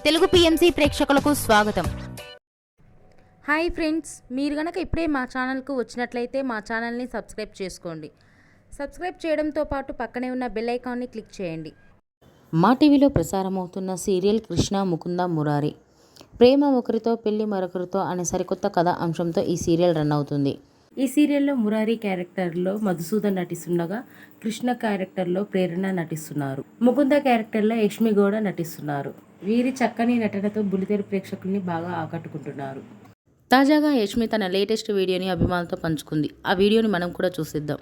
Telugu PMC ప్రేక్షకులకు స్వాగతం. Hi friends, మీరు గనక ఇప్పుడే మా ఛానల్కు వచ్చినట్లయితే మా ఛానల్ని సబ్స్క్రైబ్ చేసుకోండి. సబ్స్క్రైబ్ చేయడంతో పాటు పక్కనే ఉన్న బెల్ ఐకాన్ని క్లిక్ చేయండి. మా టీవీలో ప్రసారమవుతున్న సీరియల్ కృష్ణ ముకుంద మురారి. ప్రేమ ఒకరితో పెళ్లి మరొకరితో అనే సరికొత్త కథ అంశంతో ఈ సీరియల్ రన్ అవుతుంది. ఈ సీరియల్లో మురారి క్యారెక్టర్లో మధుసూదన్ నటిస్తుండగా కృష్ణ క్యారెక్టర్లో ప్రేరణ నటిస్తున్నారు. ముకుంద క్యారెక్టర్లో యష్మి గౌడ నటిస్తున్నారు. వీరి చక్కని నటనతో బుల్లితెర ప్రేక్షకుల్ని బాగా ఆకట్టుకుంటున్నారు. తాజాగా యష్మి తన లేటెస్ట్ వీడియోని అభిమానులతో పంచుకుంది. ఆ వీడియోని మనం కూడా చూసిద్దాం.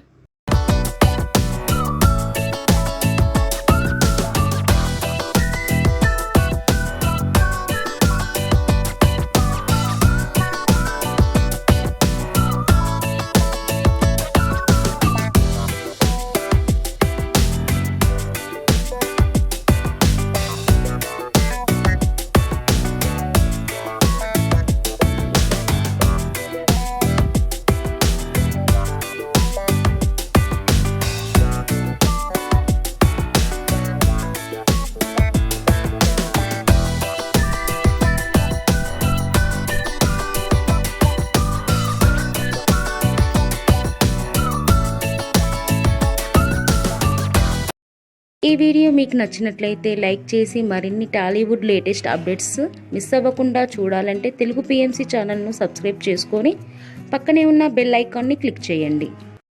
ఈ వీడియో మీకు నచ్చినట్లయితే లైక్ చేసి మరిన్ని టాలీవుడ్ లేటెస్ట్ అప్డేట్స్ మిస్ అవ్వకుండా చూడాలంటే తెలుగు పిఎంసి ఛానల్ను సబ్స్క్రైబ్ చేసుకొని పక్కనే ఉన్న బెల్ ఐకాన్ని క్లిక్ చేయండి.